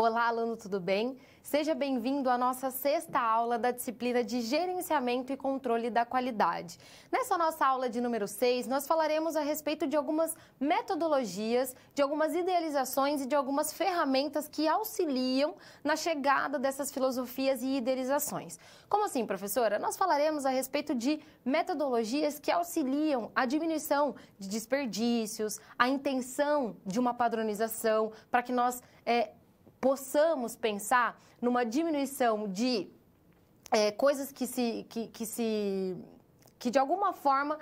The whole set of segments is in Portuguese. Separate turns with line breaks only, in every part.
Olá, aluno, tudo bem? Seja bem-vindo à nossa sexta aula da disciplina de Gerenciamento e Controle da Qualidade. Nessa nossa aula de número 6, nós falaremos a respeito de algumas metodologias, de algumas idealizações e de algumas ferramentas que auxiliam na chegada dessas filosofias e idealizações. Como assim, professora? Nós falaremos a respeito de metodologias que auxiliam a diminuição de desperdícios, a intenção de uma padronização, para que nós possamos pensar numa diminuição de coisas que de alguma forma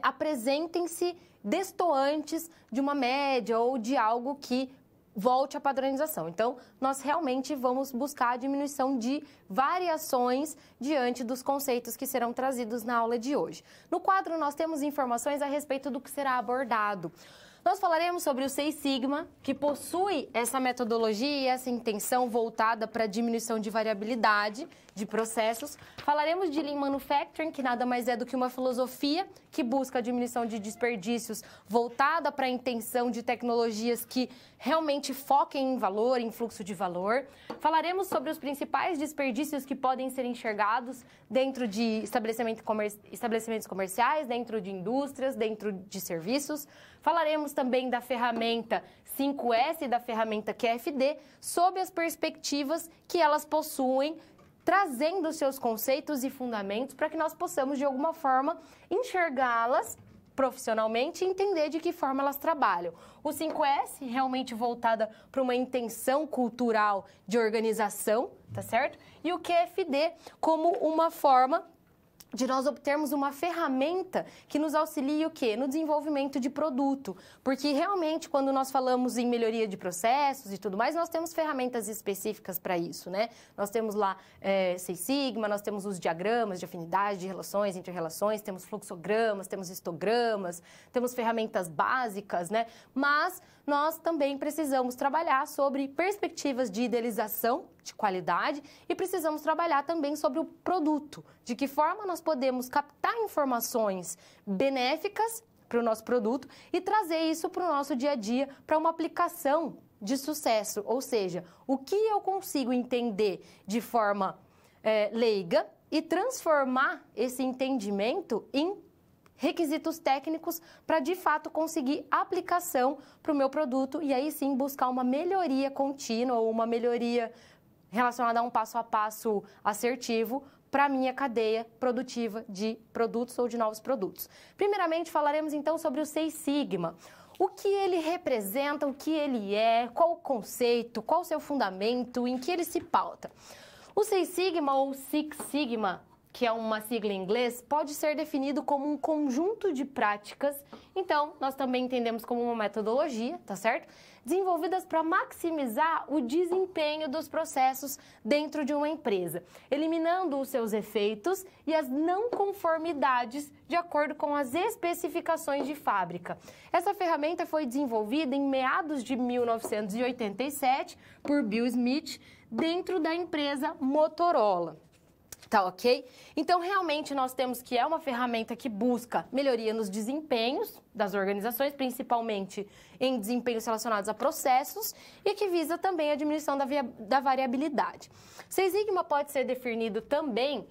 apresentem-se destoantes de uma média ou de algo que volte à padronização. Então, nós realmente vamos buscar a diminuição de variações diante dos conceitos que serão trazidos na aula de hoje. No quadro, nós temos informações a respeito do que será abordado. Nós falaremos sobre o Seis Sigma, que possui essa metodologia e essa intenção voltada para a diminuição de variabilidade de processos. Falaremos de Lean Manufacturing, que nada mais é do que uma filosofia que busca a diminuição de desperdícios voltada para a intenção de tecnologias que realmente foquem em valor, em fluxo de valor. Falaremos sobre os principais desperdícios que podem ser enxergados dentro de estabelecimentos comerciais, dentro de indústrias, dentro de serviços. Falaremos também da ferramenta 5S e da ferramenta QFD, sob as perspectivas que elas possuem, trazendo seus conceitos e fundamentos para que nós possamos, de alguma forma, enxergá-las profissionalmente e entender de que forma elas trabalham. O 5S, realmente voltada para uma intenção cultural de organização, tá certo? E o QFD como uma forma de nós obtermos uma ferramenta que nos auxilie o quê? No desenvolvimento de produto. Porque realmente, quando nós falamos em melhoria de processos e tudo mais, nós temos ferramentas específicas para isso, né? Nós temos lá Seis Sigma, nós temos os diagramas de afinidade, de relações, entre relações, temos fluxogramas, temos histogramas, temos ferramentas básicas, né? Mas nós também precisamos trabalhar sobre perspectivas de idealização de qualidade e precisamos trabalhar também sobre o produto, de que forma nós podemos captar informações benéficas para o nosso produto e trazer isso para o nosso dia a dia, para uma aplicação de sucesso, ou seja, o que eu consigo entender de forma leiga e transformar esse entendimento em requisitos técnicos para, de fato, conseguir aplicação para o meu produto e aí sim buscar uma melhoria contínua ou uma melhoria relacionada a um passo a passo assertivo para a minha cadeia produtiva de produtos ou de novos produtos. Primeiramente, falaremos então sobre o Seis Sigma. O que ele representa, o que ele é, qual o conceito, qual o seu fundamento, em que ele se pauta. O Seis Sigma ou Six Sigma, que é uma sigla em inglês, pode ser definido como um conjunto de práticas, então nós também entendemos como uma metodologia, tá certo? Desenvolvidas para maximizar o desempenho dos processos dentro de uma empresa, eliminando os seus efeitos e as não conformidades de acordo com as especificações de fábrica. Essa ferramenta foi desenvolvida em meados de 1987 por Bill Smith dentro da empresa Motorola. Tá ok? Então, realmente, nós temos que é uma ferramenta que busca melhoria nos desempenhos das organizações, principalmente em desempenhos relacionados a processos, e que visa também a diminuição da variabilidade. Seis Sigma pode ser definido também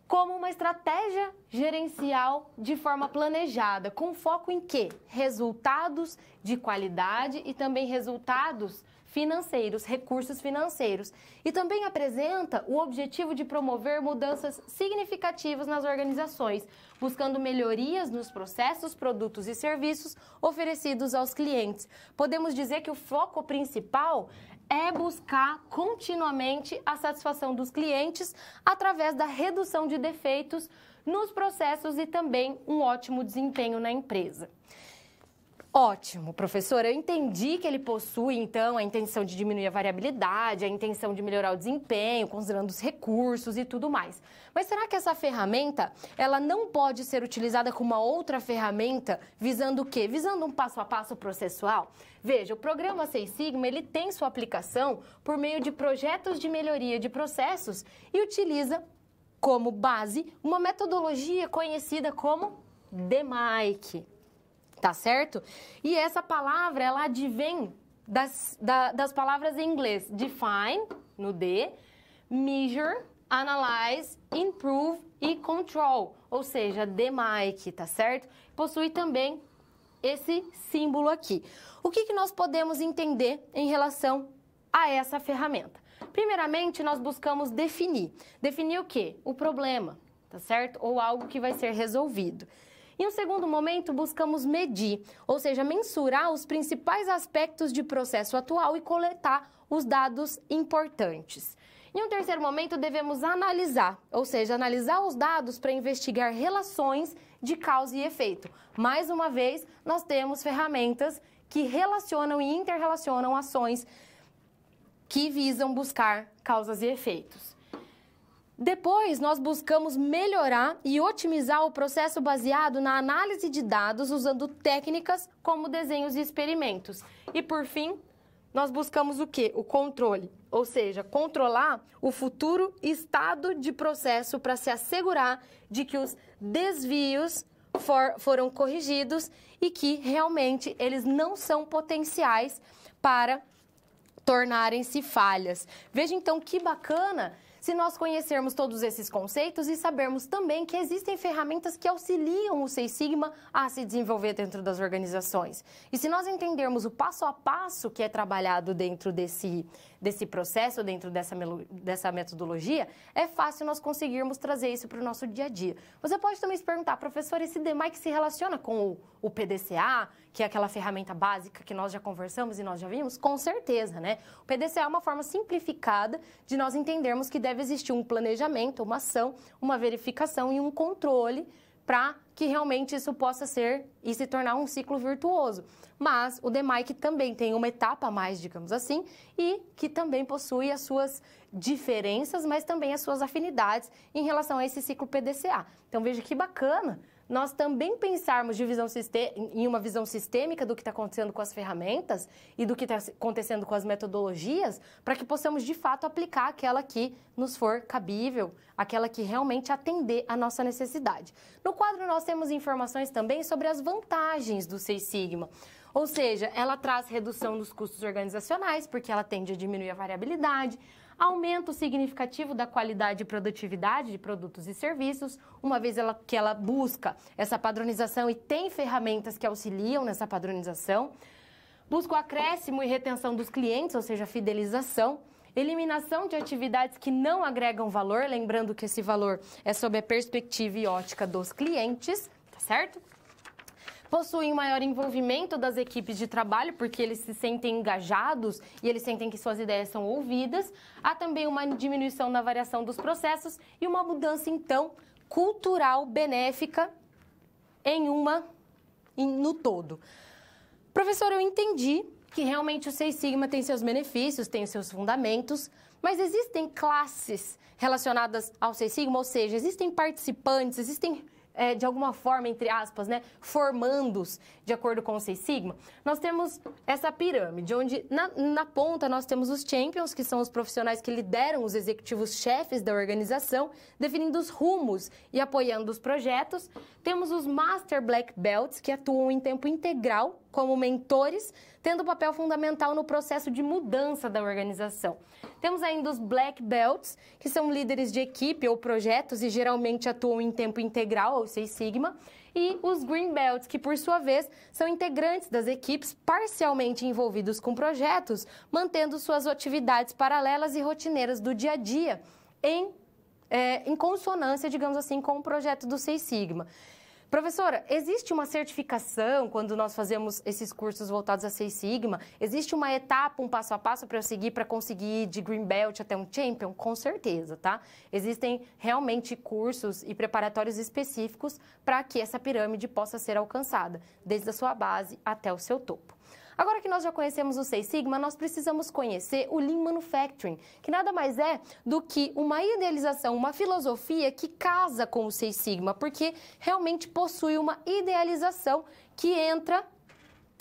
como uma estratégia gerencial de forma planejada, com foco em quê? Resultados de qualidade e também resultados financeiros, recursos financeiros. E também apresenta o objetivo de promover mudanças significativas nas organizações, buscando melhorias nos processos, produtos e serviços oferecidos aos clientes. Podemos dizer que o foco principal é buscar continuamente a satisfação dos clientes através da redução de defeitos nos processos e também um ótimo desempenho na empresa. Ótimo, professora. Eu entendi que ele possui, então, a intenção de diminuir a variabilidade, a intenção de melhorar o desempenho, considerando os recursos e tudo mais. Mas será que essa ferramenta, ela não pode ser utilizada com uma outra ferramenta, visando o quê? Visando um passo a passo processual? Veja, o programa Seis Sigma, ele tem sua aplicação por meio de projetos de melhoria de processos e utiliza como base uma metodologia conhecida como DMAIC. Tá certo? E essa palavra, ela advém das palavras em inglês define, no D, measure, analyze, improve e control, ou seja, DMAIC, tá certo? Possui também esse símbolo aqui. O que nós podemos entender em relação a essa ferramenta? Primeiramente, nós buscamos definir. Definir o quê? O problema, tá certo? Ou algo que vai ser resolvido. Em um segundo momento, buscamos medir, ou seja, mensurar os principais aspectos de processo atual e coletar os dados importantes. Em um terceiro momento, devemos analisar, ou seja, analisar os dados para investigar relações de causa e efeito. Mais uma vez, nós temos ferramentas que relacionam e interrelacionam ações que visam buscar causas e efeitos. Depois, nós buscamos melhorar e otimizar o processo baseado na análise de dados usando técnicas como desenhos e experimentos. E, por fim, nós buscamos o quê? O controle, ou seja, controlar o futuro estado de processo para se assegurar de que os desvios foram corrigidos e que realmente eles não são potenciais para tornarem-se falhas. Veja então que bacana se nós conhecermos todos esses conceitos e sabermos também que existem ferramentas que auxiliam o Seis Sigma a se desenvolver dentro das organizações. E se nós entendermos o passo a passo que é trabalhado dentro desse processo, dentro dessa metodologia, é fácil nós conseguirmos trazer isso para o nosso dia a dia. Você pode também se perguntar, professor, esse DMAIC se relaciona com o PDCA, que é aquela ferramenta básica que nós já conversamos e nós já vimos? Com certeza, né? O PDCA é uma forma simplificada de nós entendermos que deve existir um planejamento, uma ação, uma verificação e um controle para que realmente isso possa ser e se tornar um ciclo virtuoso. Mas o DMAIC também tem uma etapa a mais, digamos assim, e que também possui as suas diferenças, mas também as suas afinidades em relação a esse ciclo PDCA. Então veja que bacana nós também pensarmos em uma visão sistêmica do que está acontecendo com as ferramentas e do que está acontecendo com as metodologias, para que possamos, de fato, aplicar aquela que nos for cabível, aquela que realmente atender a nossa necessidade. No quadro, nós temos informações também sobre as vantagens do Seis Sigma. Ou seja, ela traz redução dos custos organizacionais, porque ela tende a diminuir a variabilidade, aumento significativo da qualidade e produtividade de produtos e serviços, uma vez que ela busca essa padronização e tem ferramentas que auxiliam nessa padronização, busca o acréscimo e retenção dos clientes, ou seja, fidelização, eliminação de atividades que não agregam valor, lembrando que esse valor é sob a perspectiva e ótica dos clientes, tá certo? Possuem um maior envolvimento das equipes de trabalho, porque eles se sentem engajados e eles sentem que suas ideias são ouvidas. Há também uma diminuição na variação dos processos e uma mudança, então, cultural benéfica no todo. Professor, eu entendi que realmente o Seis Sigma tem seus benefícios, tem seus fundamentos, mas existem classes relacionadas ao Seis Sigma, ou seja, existem participantes, existem de alguma forma, entre aspas, né, formandos de acordo com o Seis Sigma. Nós temos essa pirâmide, onde na ponta nós temos os champions, que são os profissionais que lideram os executivos chefes da organização, definindo os rumos e apoiando os projetos. Temos os Master Black Belts, que atuam em tempo integral como mentores, tendo papel fundamental no processo de mudança da organização. Temos ainda os Black Belts, que são líderes de equipe ou projetos e geralmente atuam em tempo integral, ou Seis Sigma, e os Green Belts, que por sua vez são integrantes das equipes parcialmente envolvidos com projetos, mantendo suas atividades paralelas e rotineiras do dia a dia em consonância, digamos assim, com o projeto do Seis Sigma. Professora, existe uma certificação quando nós fazemos esses cursos voltados a Seis Sigma? Existe uma etapa, um passo a passo para eu seguir, para conseguir ir de Green Belt até um Champion? Com certeza, tá? Existem realmente cursos e preparatórios específicos para que essa pirâmide possa ser alcançada, desde a sua base até o seu topo. Agora que nós já conhecemos o Seis Sigma, nós precisamos conhecer o Lean Manufacturing, que nada mais é do que uma idealização, uma filosofia que casa com o Seis Sigma, porque realmente possui uma idealização que entra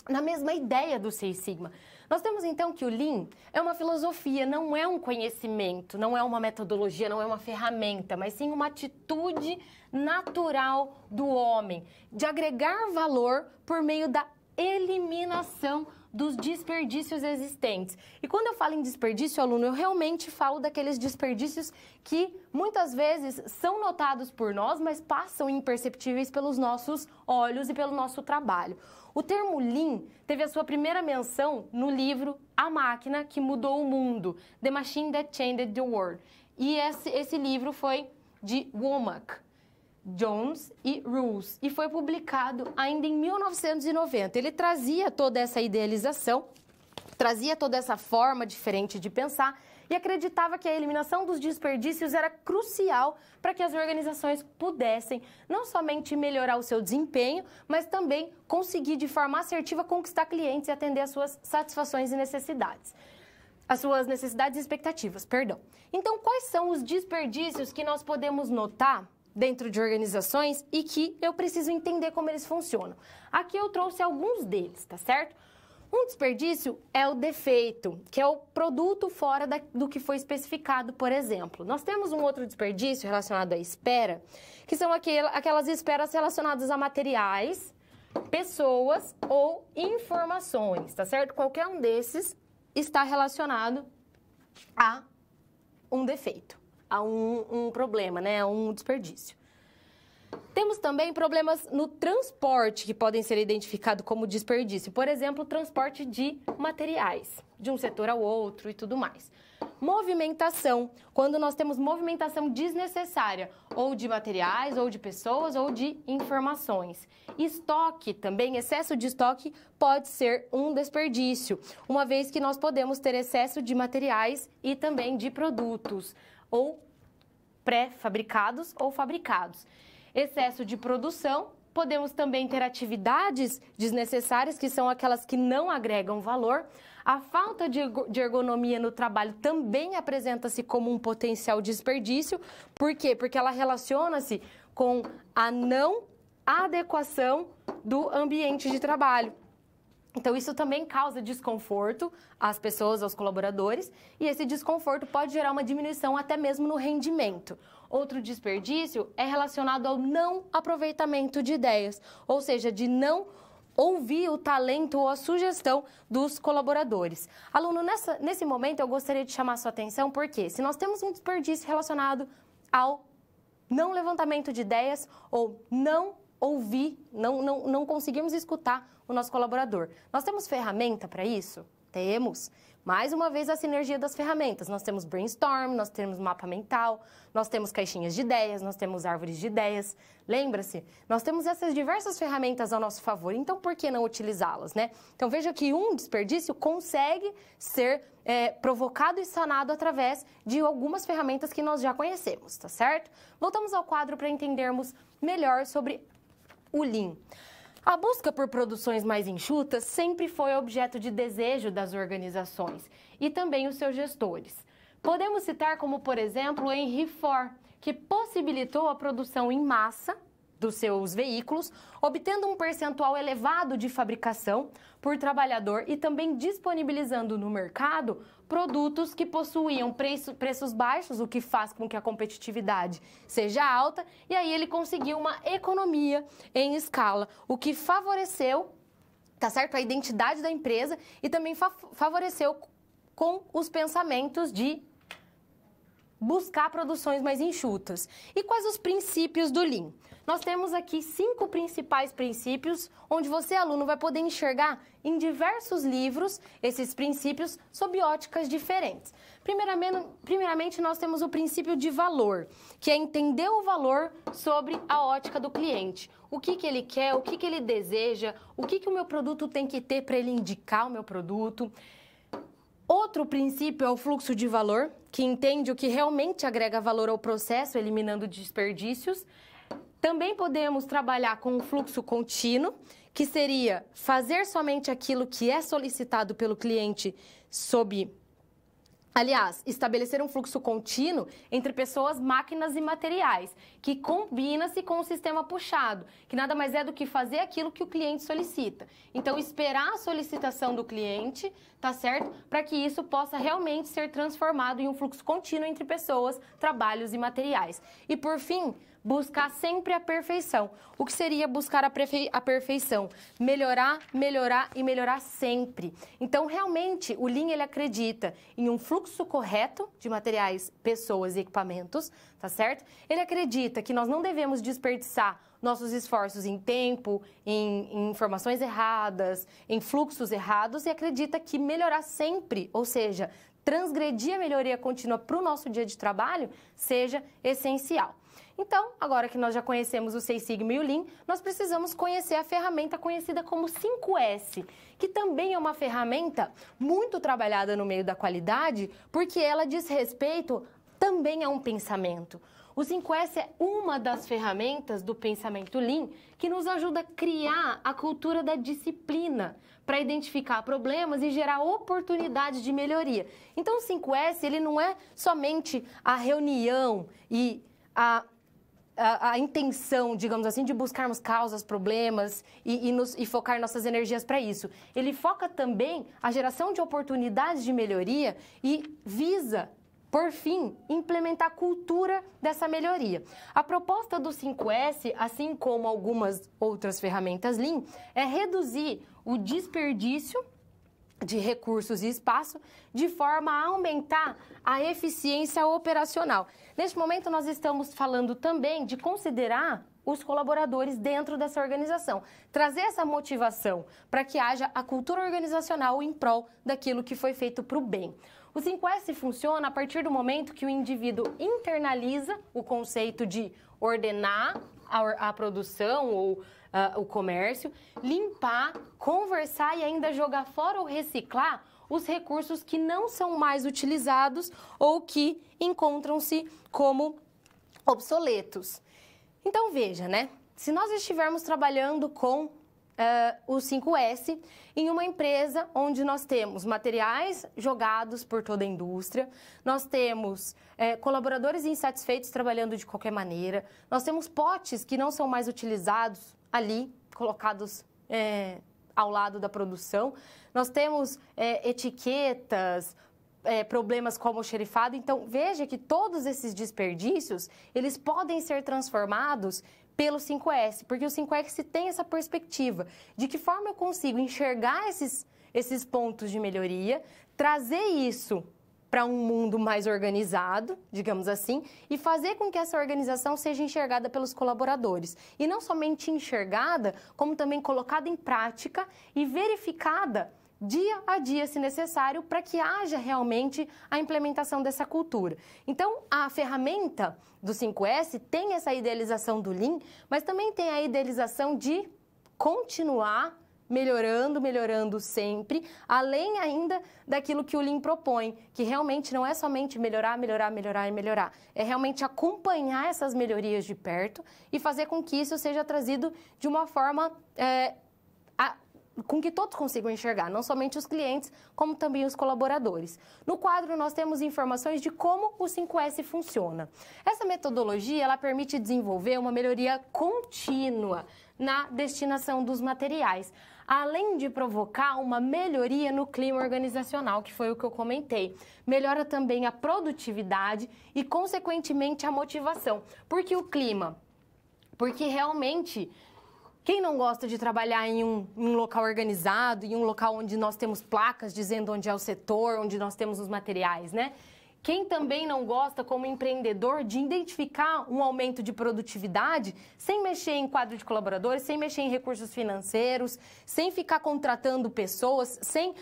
na mesma ideia do Seis Sigma. Nós temos então que o Lean é uma filosofia, não é um conhecimento, não é uma metodologia, não é uma ferramenta, mas sim uma atitude natural do homem, de agregar valor por meio da eliminação dos desperdícios existentes. E quando eu falo em desperdício, aluno, eu realmente falo daqueles desperdícios que muitas vezes são notados por nós, mas passam imperceptíveis pelos nossos olhos e pelo nosso trabalho. O termo Lean teve a sua primeira menção no livro A Máquina que Mudou o Mundo, The Machine That Changed the World. E esse livro foi de Womack, Jones e Rawls, e foi publicado ainda em 1990. Ele trazia toda essa idealização, trazia toda essa forma diferente de pensar e acreditava que a eliminação dos desperdícios era crucial para que as organizações pudessem não somente melhorar o seu desempenho, mas também conseguir de forma assertiva conquistar clientes e atender às suas satisfações e necessidades. As suas necessidades e expectativas, perdão. Então, quais são os desperdícios que nós podemos notar dentro de organizações e que eu preciso entender como eles funcionam? Aqui eu trouxe alguns deles, tá certo? Um desperdício é o defeito, que é o produto fora do que foi especificado, por exemplo. Nós temos um outro desperdício relacionado à espera, que são aquelas esperas relacionadas a materiais, pessoas ou informações, tá certo? Qualquer um desses está relacionado a um defeito, a um problema, né? A um desperdício. Temos também problemas no transporte que podem ser identificados como desperdício. Por exemplo, o transporte de materiais, de um setor ao outro e tudo mais. Movimentação, quando nós temos movimentação desnecessária, ou de materiais, ou de pessoas, ou de informações. Estoque também, excesso de estoque pode ser um desperdício, uma vez que nós podemos ter excesso de materiais e também de produtos, ou pré-fabricados ou fabricados. Excesso de produção, podemos também ter atividades desnecessárias, que são aquelas que não agregam valor. A falta de ergonomia no trabalho também apresenta-se como um potencial desperdício. Por quê? Porque ela relaciona-se com a não adequação do ambiente de trabalho. Então, isso também causa desconforto às pessoas, aos colaboradores, e esse desconforto pode gerar uma diminuição até mesmo no rendimento. Outro desperdício é relacionado ao não aproveitamento de ideias, ou seja, de não ouvir o talento ou a sugestão dos colaboradores. Aluno, nesse momento eu gostaria de chamar a sua atenção, porque se nós temos um desperdício relacionado ao não levantamento de ideias ou não ouvir, não conseguimos escutar o nosso colaborador. Nós temos ferramenta para isso? Temos. Mais uma vez, a sinergia das ferramentas. Nós temos brainstorm, nós temos mapa mental, nós temos caixinhas de ideias, nós temos árvores de ideias. Lembra-se? Nós temos essas diversas ferramentas ao nosso favor, então por que não utilizá-las, né? Então veja que um desperdício consegue ser provocado e sanado através de algumas ferramentas que nós já conhecemos, tá certo? Voltamos ao quadro para entendermos melhor sobre o Lean. A busca por produções mais enxutas sempre foi objeto de desejo das organizações e também os seus gestores. Podemos citar como, por exemplo, o Henry Ford, que possibilitou a produção em massa dos seus veículos, obtendo um percentual elevado de fabricação por trabalhador e também disponibilizando no mercado produtos que possuíam preços baixos, o que faz com que a competitividade seja alta, e aí ele conseguiu uma economia em escala, o que favoreceu, tá certo, a identidade da empresa e também favoreceu com os pensamentos de buscar produções mais enxutas. E quais os princípios do Lean? Nós temos aqui 5 principais princípios, onde você, aluno, vai poder enxergar em diversos livros esses princípios sob óticas diferentes. Primeiramente, nós temos o princípio de valor, que é entender o valor sobre a ótica do cliente. O que ele quer, o que ele deseja, o que o meu produto tem que ter para ele indicar o meu produto. Outro princípio é o fluxo de valor, que entende o que realmente agrega valor ao processo, eliminando desperdícios. Também podemos trabalhar com o fluxo contínuo, que seria fazer somente aquilo que é solicitado pelo cliente estabelecer um fluxo contínuo entre pessoas, máquinas e materiais, que combina-se com o sistema puxado, que nada mais é do que fazer aquilo que o cliente solicita. Então, esperar a solicitação do cliente, tá certo? Para que isso possa realmente ser transformado em um fluxo contínuo entre pessoas, trabalhos e materiais. E, por fim, buscar sempre a perfeição. O que seria buscar a perfeição? Melhorar, melhorar e melhorar sempre. Então, realmente, o Lean, ele acredita em um fluxo correto de materiais, pessoas e equipamentos, tá certo? Ele acredita que nós não devemos desperdiçar nossos esforços em tempo, em informações erradas, em fluxos errados, e acredita que melhorar sempre, ou seja, transgredir a melhoria contínua para o nosso dia de trabalho, seja essencial. Então, agora que nós já conhecemos o Seis Sigma e o Lean, nós precisamos conhecer a ferramenta conhecida como 5S, que também é uma ferramenta muito trabalhada no meio da qualidade, porque ela diz respeito também a um pensamento. O 5S é uma das ferramentas do pensamento Lean que nos ajuda a criar a cultura da disciplina para identificar problemas e gerar oportunidades de melhoria. Então, o 5S, ele não é somente a reunião e a intenção, digamos assim, de buscarmos causas, problemas e focar nossas energias para isso. Ele foca também a geração de oportunidades de melhoria e visa, por fim, implementar a cultura dessa melhoria. A proposta do 5S, assim como algumas outras ferramentas Lean, é reduzir o desperdício de recursos e espaço de forma a aumentar a eficiência operacional. Neste momento, nós estamos falando também de considerar os colaboradores dentro dessa organização, trazer essa motivação para que haja a cultura organizacional em prol daquilo que foi feito para o bem. O 5S funciona a partir do momento que o indivíduo internaliza o conceito de ordenar a produção ou o comércio, limpar, conversar e ainda jogar fora ou reciclar os recursos que não são mais utilizados ou que encontram-se como obsoletos. Então veja, né? Se nós estivermos trabalhando com o 5S em uma empresa onde nós temos materiais jogados por toda a indústria, nós temos colaboradores insatisfeitos trabalhando de qualquer maneira, nós temos potes que não são mais utilizados ali, colocados ao lado da produção, nós temos etiquetas, problemas como o xerifado. Então, veja que todos esses desperdícios, eles podem ser transformados pelo 5S, porque o 5S tem essa perspectiva de que forma eu consigo enxergar esses pontos de melhoria, trazer isso para um mundo mais organizado, digamos assim, e fazer com que essa organização seja enxergada pelos colaboradores. E não somente enxergada, como também colocada em prática e verificada dia a dia, se necessário, para que haja realmente a implementação dessa cultura. Então, a ferramenta do 5S tem essa idealização do Lean, mas também tem a idealização de continuar melhorando sempre, além ainda daquilo que o Lean propõe, que realmente não é somente melhorar, é realmente acompanhar essas melhorias de perto e fazer com que isso seja trazido de uma forma com que todos consigam enxergar, não somente os clientes, como também os colaboradores. No quadro, nós temos informações de como o 5S funciona. Essa metodologia, ela permite desenvolver uma melhoria contínua na destinação dos materiais, além de provocar uma melhoria no clima organizacional, que foi o que eu comentei. Melhora também a produtividade e, consequentemente, a motivação. Por que o clima? Porque realmente, quem não gosta de trabalhar em um local organizado, em um local onde nós temos placas dizendo onde é o setor, onde nós temos os materiais, né? Quem também não gosta, como empreendedor, de identificar um aumento de produtividade sem mexer em quadro de colaboradores, sem mexer em recursos financeiros, sem ficar contratando pessoas, sem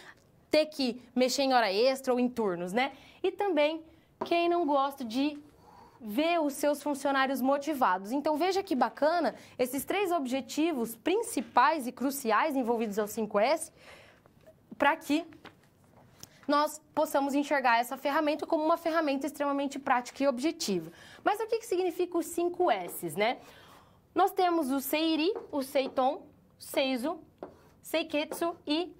ter que mexer em hora extra ou em turnos, né? E também quem não gosta de ver os seus funcionários motivados. Então, veja que bacana esses 3 objetivos principais e cruciais envolvidos ao 5S para que nós possamos enxergar essa ferramenta como uma ferramenta extremamente prática e objetiva. Mas o que significa os 5S, né? Nós temos o Seiri, o Seiton, Seizu, Seiketsu e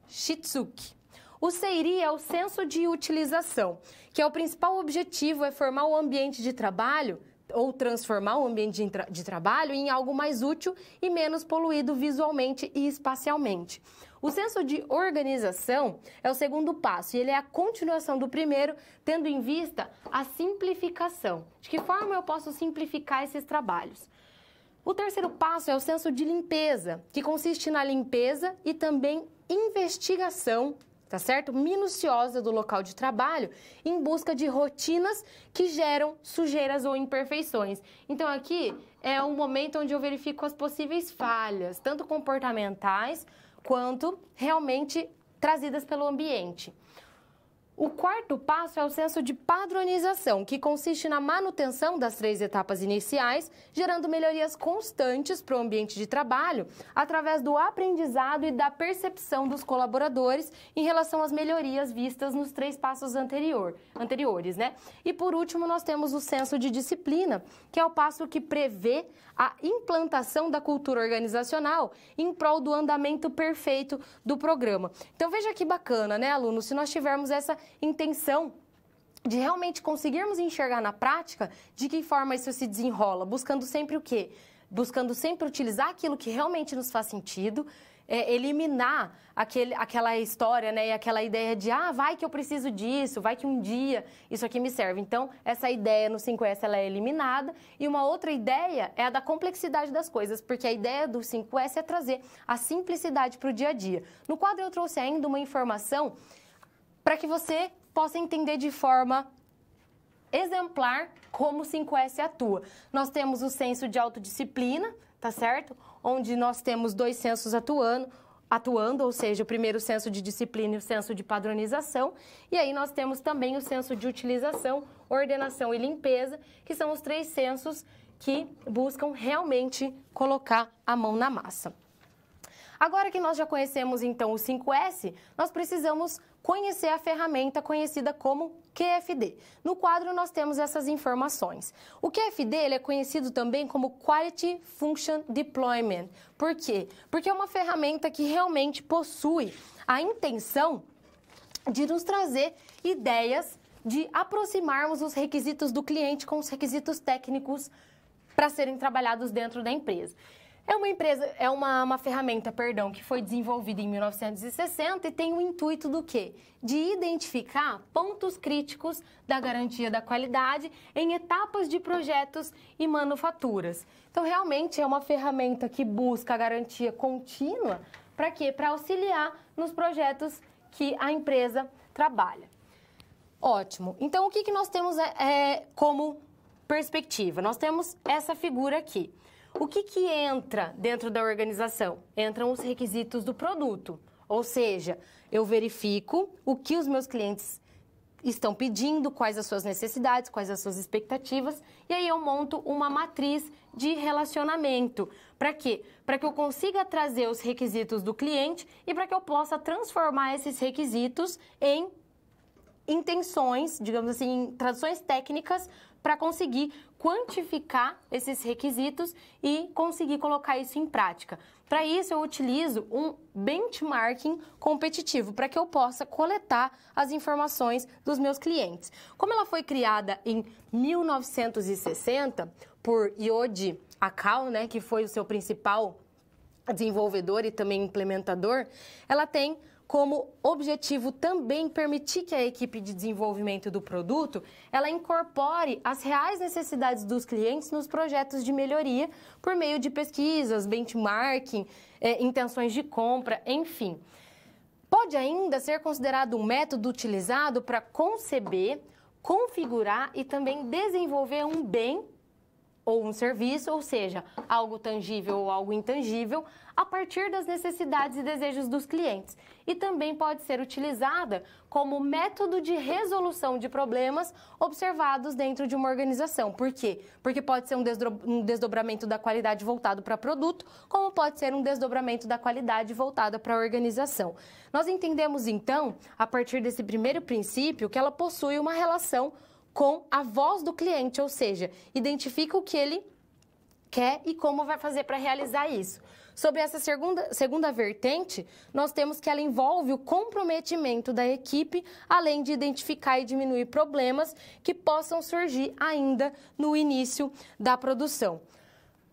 Shitsuki. O Seiri é o senso de utilização, que é o principal objetivo é formar o ambiente de trabalho ou transformar o ambiente de trabalho em algo mais útil e menos poluído visualmente e espacialmente. O senso de organização é o segundo passo e ele é a continuação do primeiro, tendo em vista a simplificação. De que forma eu posso simplificar esses trabalhos? O terceiro passo é o senso de limpeza, que consiste na limpeza e também investigação, tá certo? Minuciosa do local de trabalho, em busca de rotinas que geram sujeiras ou imperfeições. Então aqui é um momento onde eu verifico as possíveis falhas, tanto comportamentais quanto realmente trazidas pelo ambiente. O quarto passo é o senso de padronização, que consiste na manutenção das 3 etapas iniciais, gerando melhorias constantes para o ambiente de trabalho, através do aprendizado e da percepção dos colaboradores em relação às melhorias vistas nos 3 passos anteriores, né? E por último, nós temos o senso de disciplina, que é o passo que prevê a implantação da cultura organizacional em prol do andamento perfeito do programa. Então veja que bacana, né, alunos, se nós tivermos essa intenção de realmente conseguirmos enxergar na prática de que forma isso se desenrola, buscando sempre o quê? Buscando sempre utilizar aquilo que realmente nos faz sentido, eliminar aquela história, né, e aquela ideia de, vai que eu preciso disso, vai que um dia isso aqui me serve. Então, essa ideia no 5S ela é eliminada e uma outra ideia é a da complexidade das coisas, porque a ideia do 5S é trazer a simplicidade para o dia a dia. No quadro eu trouxe ainda uma informação para que você possa entender de forma exemplar como o 5S atua. Nós temos o senso de autodisciplina, tá certo? Onde nós temos 2 sensos atuando, ou seja, o primeiro senso de disciplina e o senso de padronização. E aí nós temos também o senso de utilização, ordenação e limpeza, que são os 3 sensos que buscam realmente colocar a mão na massa. Agora que nós já conhecemos, então, o 5S, nós precisamos conhecer a ferramenta conhecida como QFD. No quadro, nós temos essas informações. O QFD ele é conhecido também como Quality Function Deployment. Por quê? Porque é uma ferramenta que realmente possui a intenção de nos trazer ideias de aproximarmos os requisitos do cliente com os requisitos técnicos para serem trabalhados dentro da empresa. É uma ferramenta, que foi desenvolvida em 1960 e tem o intuito do quê? De identificar pontos críticos da garantia da qualidade em etapas de projetos e manufaturas. Então, realmente é uma ferramenta que busca a garantia contínua para quê? Para auxiliar nos projetos que a empresa trabalha. Ótimo. Então, o que nós temos como perspectiva? Nós temos essa figura aqui. O que entra dentro da organização? Entram os requisitos do produto, ou seja, eu verifico o que os meus clientes estão pedindo, quais as suas necessidades, quais as suas expectativas, e aí eu monto uma matriz de relacionamento. Para quê? Para que eu consiga trazer os requisitos do cliente e para que eu possa transformar esses requisitos em intenções, digamos assim, em traduções técnicas para conseguir quantificar esses requisitos e conseguir colocar isso em prática. Para isso, eu utilizo um benchmarking competitivo, para que eu possa coletar as informações dos meus clientes. Como ela foi criada em 1960 por Yoji Akao, né, que foi o seu principal desenvolvedor e também implementador, ela tem como objetivo também permitir que a equipe de desenvolvimento do produto ela incorpore as reais necessidades dos clientes nos projetos de melhoria por meio de pesquisas, benchmarking, intenções de compra, enfim. Pode ainda ser considerado um método utilizado para conceber, configurar e também desenvolver um bem ou um serviço, ou seja, algo tangível ou algo intangível, a partir das necessidades e desejos dos clientes. E também pode ser utilizada como método de resolução de problemas observados dentro de uma organização. Por quê? Porque pode ser um desdobramento da qualidade voltado para produto, como pode ser um desdobramento da qualidade voltada para a organização. Nós entendemos, então, a partir desse primeiro princípio, que ela possui uma relação com a voz do cliente, ou seja, identifica o que ele quer e como vai fazer para realizar isso. Sobre essa segunda vertente, nós temos que ela envolve o comprometimento da equipe, além de identificar e diminuir problemas que possam surgir ainda no início da produção.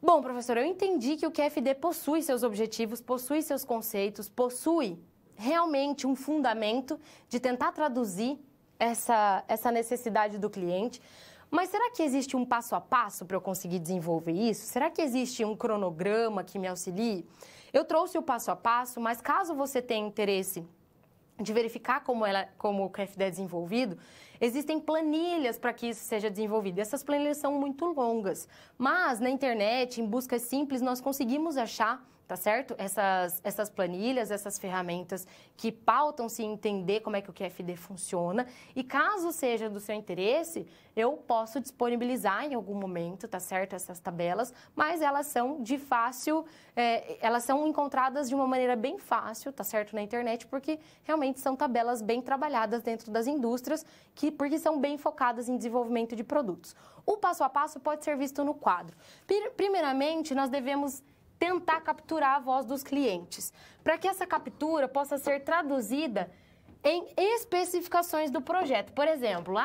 Bom, professor, eu entendi que o QFD possui seus objetivos, possui seus conceitos, possui realmente um fundamento de tentar traduzir essa necessidade do cliente. Mas será que existe um passo a passo para eu conseguir desenvolver isso? Será que existe um cronograma que me auxilie? Eu trouxe o passo a passo, mas caso você tenha interesse de verificar como o QFD é desenvolvido, existem planilhas para que isso seja desenvolvido. Essas planilhas são muito longas, mas na internet, em buscas simples, nós conseguimos achar, tá certo? Essas planilhas, essas ferramentas que pautam-se em entender como é que o QFD funciona. E caso seja do seu interesse, eu posso disponibilizar em algum momento, tá certo? Essas tabelas, mas elas são de fácil, elas são encontradas de uma maneira bem fácil, tá certo? Na internet, porque realmente são tabelas bem trabalhadas dentro das indústrias, porque são bem focadas em desenvolvimento de produtos. O passo a passo pode ser visto no quadro. Primeiramente, nós devemos tentar capturar a voz dos clientes, para que essa captura possa ser traduzida em especificações do projeto. Por exemplo,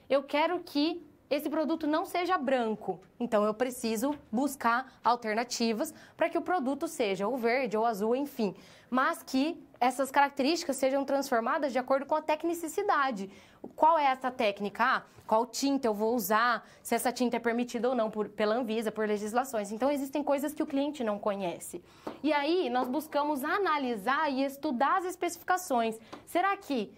eu quero que esse produto não seja branco, então eu preciso buscar alternativas para que o produto seja ou verde ou azul, enfim, mas que essas características sejam transformadas de acordo com a tecnicidade. Qual é essa técnica? Qual tinta eu vou usar? Se essa tinta é permitida ou não pela Anvisa, por legislações. Então, existem coisas que o cliente não conhece. E aí, nós buscamos analisar e estudar as especificações. Será que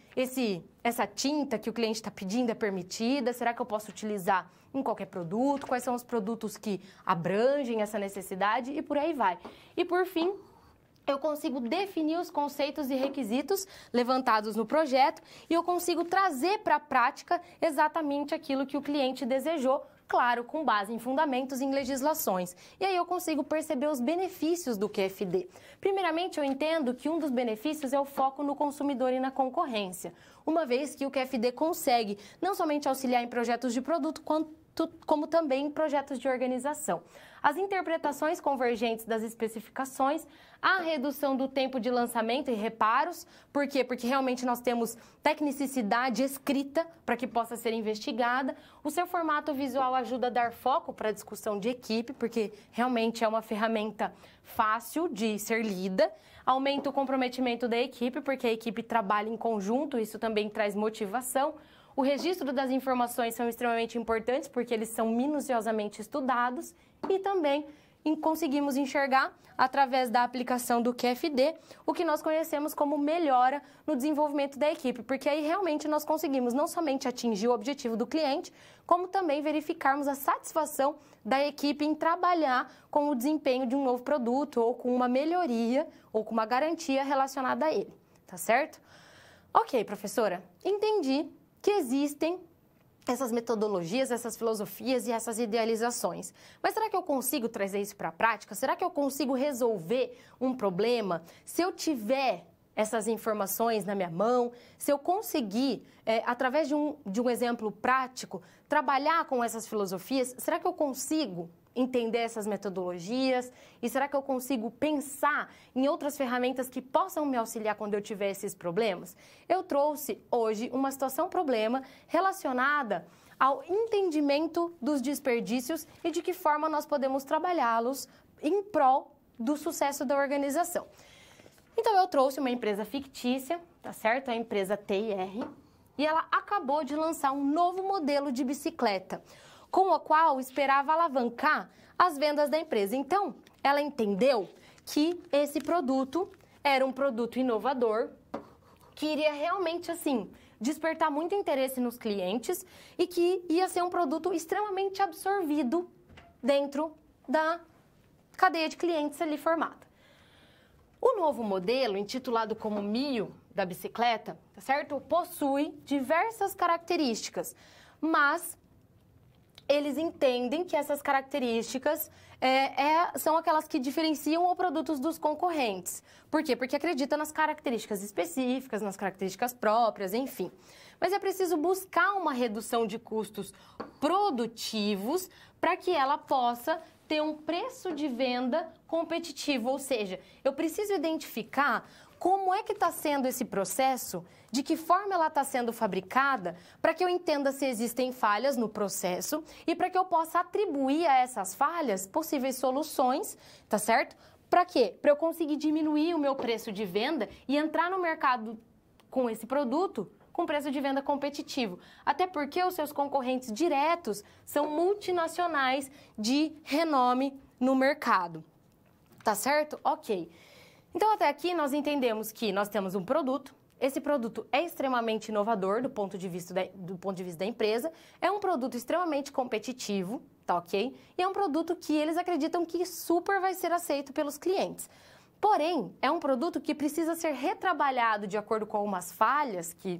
essa tinta que o cliente está pedindo é permitida? Será que eu posso utilizar em qualquer produto? Quais são os produtos que abrangem essa necessidade? E por aí vai. E, por fim, eu consigo definir os conceitos e requisitos levantados no projeto e eu consigo trazer para a prática exatamente aquilo que o cliente desejou, claro, com base em fundamentos e em legislações. E aí eu consigo perceber os benefícios do QFD. Primeiramente, eu entendo que um dos benefícios é o foco no consumidor e na concorrência, uma vez que o QFD consegue não somente auxiliar em projetos de produto, como também em projetos de organização. As interpretações convergentes das especificações, a redução do tempo de lançamento e reparos. Por quê? Porque realmente nós temos tecnicidade escrita para que possa ser investigada. O seu formato visual ajuda a dar foco para a discussão de equipe, porque realmente é uma ferramenta fácil de ser lida. Aumenta o comprometimento da equipe, porque a equipe trabalha em conjunto, isso também traz motivação. O registro das informações são extremamente importantes, porque eles são minuciosamente estudados e também conseguimos enxergar, através da aplicação do QFD, o que nós conhecemos como melhora no desenvolvimento da equipe, porque aí realmente nós conseguimos não somente atingir o objetivo do cliente, como também verificarmos a satisfação da equipe em trabalhar com o desempenho de um novo produto ou com uma melhoria ou com uma garantia relacionada a ele, tá certo? Ok, professora, entendi que existem essas metodologias, essas filosofias e essas idealizações. Mas será que eu consigo trazer isso para a prática? Será que eu consigo resolver um problema se eu tiver essas informações na minha mão? Se eu conseguir, através de um exemplo prático, trabalhar com essas filosofias, será que eu consigo entender essas metodologias? E será que eu consigo pensar em outras ferramentas que possam me auxiliar quando eu tiver esses problemas? Eu trouxe hoje uma situação-problema relacionada ao entendimento dos desperdícios e de que forma nós podemos trabalhá-los em prol do sucesso da organização. Então, eu trouxe uma empresa fictícia, tá certo? A empresa TIR, e ela acabou de lançar um novo modelo de bicicleta, com a qual esperava alavancar as vendas da empresa. Então, ela entendeu que esse produto era um produto inovador, que iria realmente, assim, despertar muito interesse nos clientes e que ia ser um produto extremamente absorvido dentro da cadeia de clientes ali formada. O novo modelo, intitulado como Mio da bicicleta, tá certo? Possui diversas características, mas eles entendem que essas características são aquelas que diferenciam os produtos dos concorrentes. Por quê? Porque acredita nas características específicas, nas características próprias, enfim. Mas é preciso buscar uma redução de custos produtivos para que ela possa ter um preço de venda competitivo. Ou seja, eu preciso identificar como é que está sendo esse processo, de que forma ela está sendo fabricada, para que eu entenda se existem falhas no processo e para que eu possa atribuir a essas falhas possíveis soluções, tá certo? Para quê? Para eu conseguir diminuir o meu preço de venda e entrar no mercado com esse produto com preço de venda competitivo. Até porque os seus concorrentes diretos são multinacionais de renome no mercado. Tá certo? Ok. Então, até aqui, nós entendemos que nós temos um produto. Esse produto é extremamente inovador do ponto de vista da empresa. É um produto extremamente competitivo, tá ok? E é um produto que eles acreditam que super vai ser aceito pelos clientes. Porém, é um produto que precisa ser retrabalhado de acordo com algumas falhas que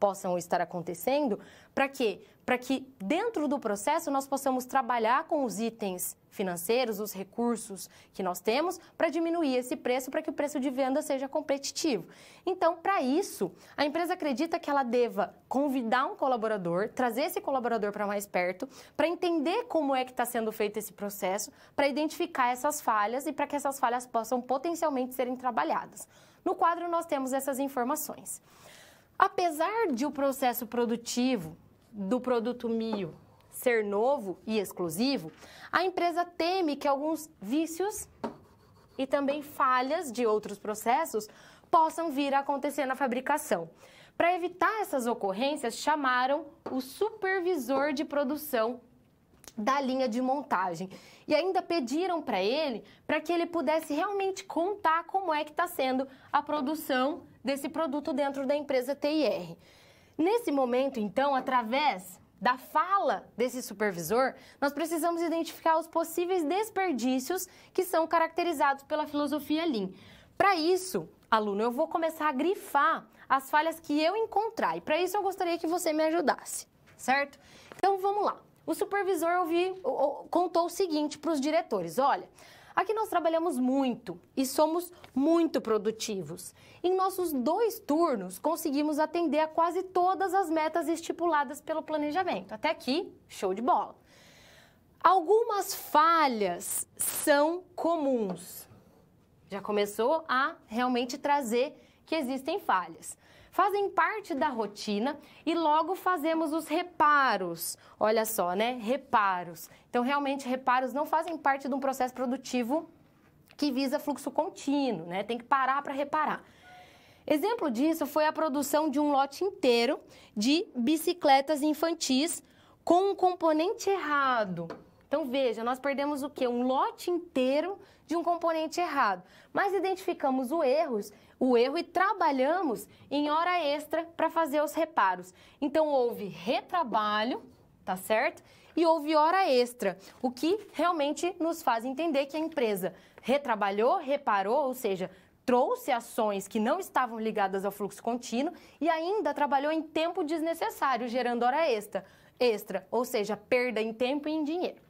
possam estar acontecendo. Para quê? Para que dentro do processo nós possamos trabalhar com os itens financeiros, os recursos que nós temos, para diminuir esse preço, para que o preço de venda seja competitivo. Então, para isso, a empresa acredita que ela deva convidar um colaborador, trazer esse colaborador para mais perto, para entender como é que está sendo feito esse processo, para identificar essas falhas e para que essas falhas possam potencialmente serem trabalhadas. No quadro, nós temos essas informações. Apesar de o processo produtivo do produto Mio ser novo e exclusivo, a empresa teme que alguns vícios e também falhas de outros processos possam vir a acontecer na fabricação. Para evitar essas ocorrências, chamaram o supervisor de produção da linha de montagem e ainda pediram para que ele pudesse realmente contar como é que está sendo a produção desse produto dentro da empresa TIR. Nesse momento, então, através da fala desse supervisor, nós precisamos identificar os possíveis desperdícios que são caracterizados pela filosofia Lean. Para isso, aluno, eu vou começar a grifar as falhas que eu encontrar e para isso eu gostaria que você me ajudasse, certo? Então, vamos lá. O supervisor contou o seguinte para os diretores: olha, aqui nós trabalhamos muito e somos muito produtivos. Em nossos 2 turnos, conseguimos atender a quase todas as metas estipuladas pelo planejamento. Até aqui, show de bola. Algumas falhas são comuns. Já começou a realmente trazer que existem falhas. Fazem parte da rotina e logo fazemos os reparos. Olha só, né? Reparos. Então, realmente, reparos não fazem parte de um processo produtivo que visa fluxo contínuo, né? Tem que parar para reparar. Exemplo disso foi a produção de um lote inteiro de bicicletas infantis com um componente errado. Então, veja, nós perdemos o quê? Um lote inteiro de um componente errado. Mas identificamos o erro e trabalhamos em hora extra para fazer os reparos. Então, houve retrabalho, tá certo? E houve hora extra, o que realmente nos faz entender que a empresa retrabalhou, reparou, ou seja, trouxe ações que não estavam ligadas ao fluxo contínuo e ainda trabalhou em tempo desnecessário, gerando hora extra, ou seja, perda em tempo e em dinheiro.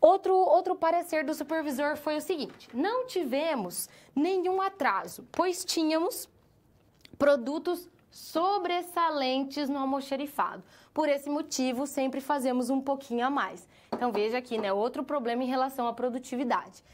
Outro parecer do supervisor foi o seguinte: não tivemos nenhum atraso, pois tínhamos produtos sobressalentes no almoxarifado. Por esse motivo, sempre fazemos um pouquinho a mais. Então, veja aqui, né, outro problema em relação à produtividade.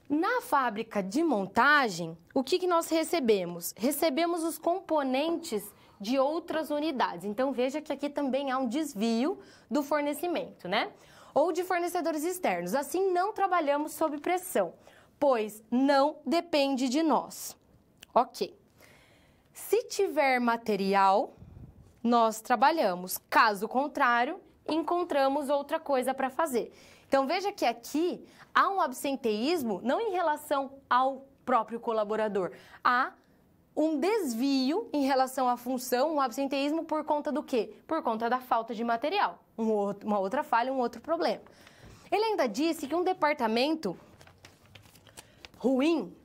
Na fábrica de montagem, o que nós recebemos? Recebemos os componentes de outras unidades. Então, veja que aqui também há um desvio do fornecimento, né? Ou de fornecedores externos. Assim, não trabalhamos sob pressão, pois não depende de nós. Ok. Se tiver material, nós trabalhamos. Caso contrário, encontramos outra coisa para fazer. Então, veja que aqui há um absenteísmo, não em relação ao próprio colaborador. Há um desvio em relação à função, um absenteísmo por conta do quê? Por conta da falta de material. Uma outra falha, um outro problema. Ele ainda disse que um departamento ruim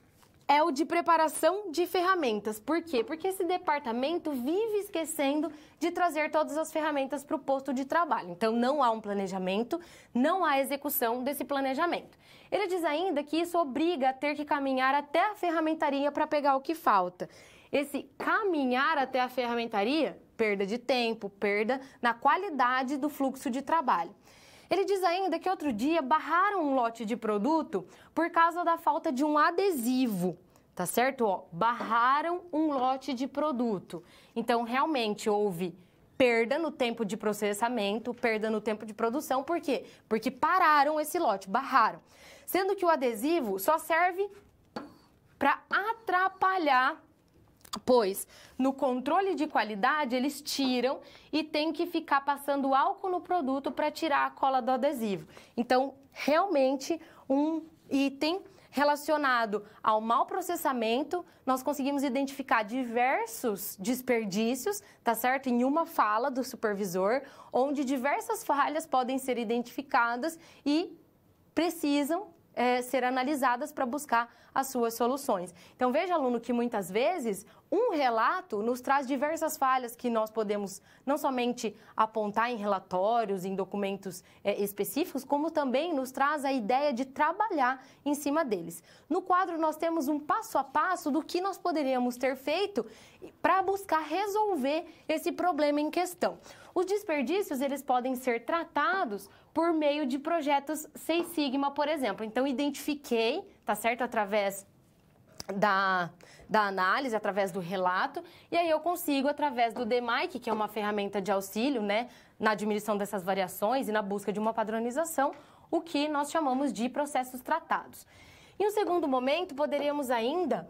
é o de preparação de ferramentas. Por quê? Porque esse departamento vive esquecendo de trazer todas as ferramentas para o posto de trabalho. Então, não há um planejamento, não há execução desse planejamento. Ele diz ainda que isso obriga a ter que caminhar até a ferramentaria para pegar o que falta. Esse caminhar até a ferramentaria, perda de tempo, perda na qualidade do fluxo de trabalho. Ele diz ainda que outro dia barraram um lote de produto por causa da falta de um adesivo, tá certo? Ó, barraram um lote de produto. Então, realmente houve perda no tempo de processamento, perda no tempo de produção. Por quê? Porque pararam esse lote, barraram. Sendo que o adesivo só serve para atrapalhar, pois no controle de qualidade eles tiram e tem que ficar passando álcool no produto para tirar a cola do adesivo. Então, realmente, um item relacionado ao mau processamento, nós conseguimos identificar diversos desperdícios, tá certo? Em uma fala do supervisor, onde diversas falhas podem ser identificadas e precisam ser analisadas para buscar as suas soluções. Então, veja, aluno, que muitas vezes um relato nos traz diversas falhas que nós podemos não somente apontar em relatórios, em documentos específicos, como também nos traz a ideia de trabalhar em cima deles. No quadro, nós temos um passo a passo do que nós poderíamos ter feito para buscar resolver esse problema em questão. Os desperdícios, eles podem ser tratados por meio de projetos Seis Sigma, por exemplo. Então, identifiquei, tá certo? Através da análise, através do relato, e aí eu consigo, através do DMAIC, que é uma ferramenta de auxílio, né, na diminuição dessas variações e na busca de uma padronização, o que nós chamamos de processos tratados. Em um segundo momento, poderíamos ainda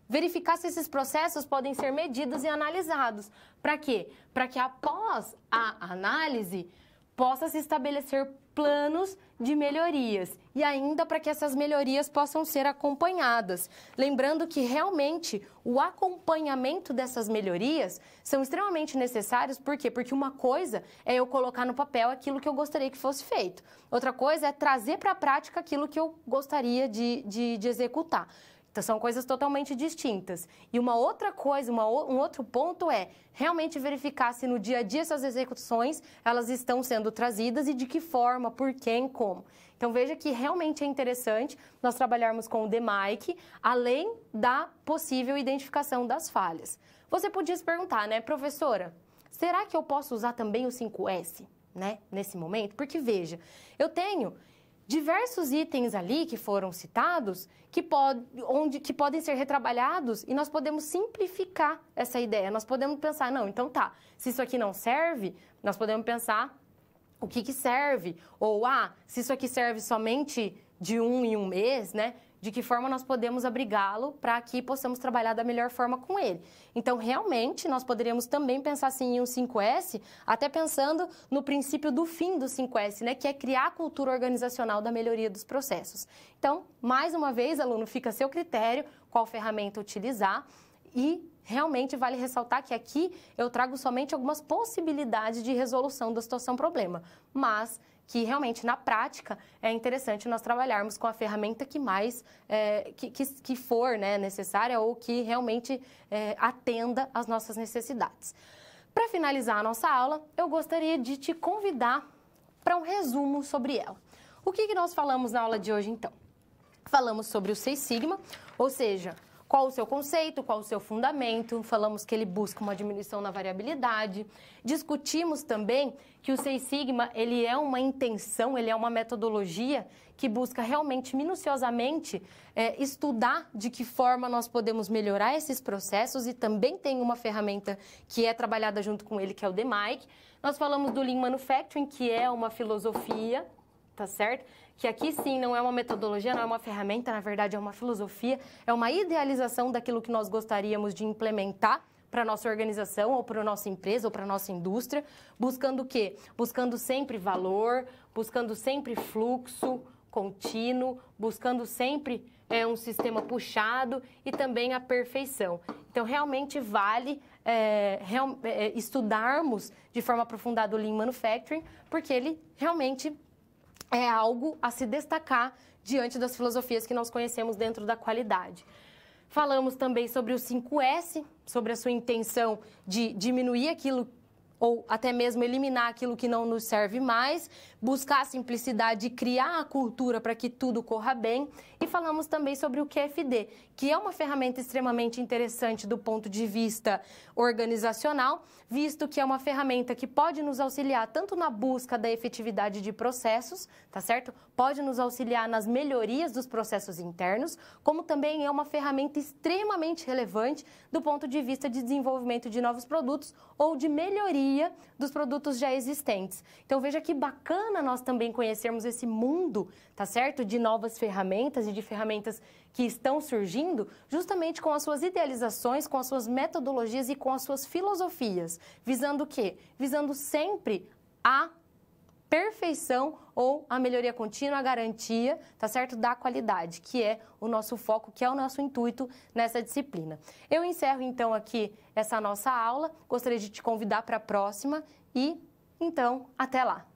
verificar se esses processos podem ser medidos e analisados. Para quê? Para que após a análise possa se estabelecer planos de melhorias e ainda para que essas melhorias possam ser acompanhadas. Lembrando que realmente o acompanhamento dessas melhorias são extremamente necessários. Por quê? Porque uma coisa é eu colocar no papel aquilo que eu gostaria que fosse feito. Outra coisa é trazer para a prática aquilo que eu gostaria de executar. Então, são coisas totalmente distintas. E uma outra coisa, um outro ponto é realmente verificar se no dia a dia essas execuções, elas estão sendo trazidas e de que forma, por quem, como. Então, veja que realmente é interessante nós trabalharmos com o DMAIC, além da possível identificação das falhas. Você podia se perguntar, né, professora, será que eu posso usar também o 5S, né, nesse momento? Porque, veja, eu tenho diversos itens ali que foram citados que podem ser retrabalhados e nós podemos simplificar essa ideia. Nós podemos pensar, não, então tá, se isso aqui não serve, nós podemos pensar o que serve. Ou, se isso aqui serve somente de um em um mês, né? De que forma nós podemos abrigá-lo para que possamos trabalhar da melhor forma com ele. Então, realmente, nós poderíamos também pensar assim em um 5S, até pensando no princípio do fim do 5S, né, que é criar a cultura organizacional da melhoria dos processos. Então, mais uma vez, aluno, fica a seu critério qual ferramenta utilizar e realmente vale ressaltar que aqui eu trago somente algumas possibilidades de resolução da situação-problema, mas que realmente, na prática, é interessante nós trabalharmos com a ferramenta que mais que for, né, necessária ou que realmente atenda às nossas necessidades. Para finalizar a nossa aula, eu gostaria de te convidar para um resumo sobre ela. O que nós falamos na aula de hoje, então? Falamos sobre o Seis Sigma, ou seja, qual o seu conceito, qual o seu fundamento, falamos que ele busca uma diminuição na variabilidade, discutimos também que o Seis Sigma, ele é uma intenção, ele é uma metodologia que busca realmente, minuciosamente, estudar de que forma nós podemos melhorar esses processos e também tem uma ferramenta que é trabalhada junto com ele, que é o DMAIC. Nós falamos do Lean Manufacturing, que é uma filosofia, tá certo? Que aqui sim não é uma metodologia, não é uma ferramenta, na verdade é uma filosofia, é uma idealização daquilo que nós gostaríamos de implementar para a nossa organização ou para a nossa empresa ou para a nossa indústria, buscando o quê? Buscando sempre valor, buscando sempre fluxo contínuo, buscando sempre um sistema puxado e também a perfeição. Então, realmente vale estudarmos de forma aprofundada o Lean Manufacturing, porque ele realmente é algo a se destacar diante das filosofias que nós conhecemos dentro da qualidade. Falamos também sobre o 5S, sobre a sua intenção de diminuir aquilo ou até mesmo eliminar aquilo que não nos serve mais, buscar a simplicidade e criar a cultura para que tudo corra bem. E falamos também sobre o QFD, que é uma ferramenta extremamente interessante do ponto de vista organizacional, visto que é uma ferramenta que pode nos auxiliar tanto na busca da efetividade de processos, tá certo? Pode nos auxiliar nas melhorias dos processos internos, como também é uma ferramenta extremamente relevante do ponto de vista de desenvolvimento de novos produtos ou de melhoria dos produtos já existentes. Então veja que bacana nós também conhecermos esse mundo, tá certo? De novas ferramentas e de ferramentas que estão surgindo justamente com as suas idealizações, com as suas metodologias e com as suas filosofias. Visando o quê? Visando sempre a perfeição ou a melhoria contínua, a garantia, tá certo? Da qualidade, que é o nosso foco, que é o nosso intuito nessa disciplina. Eu encerro então aqui essa nossa aula, gostaria de te convidar para a próxima e então até lá!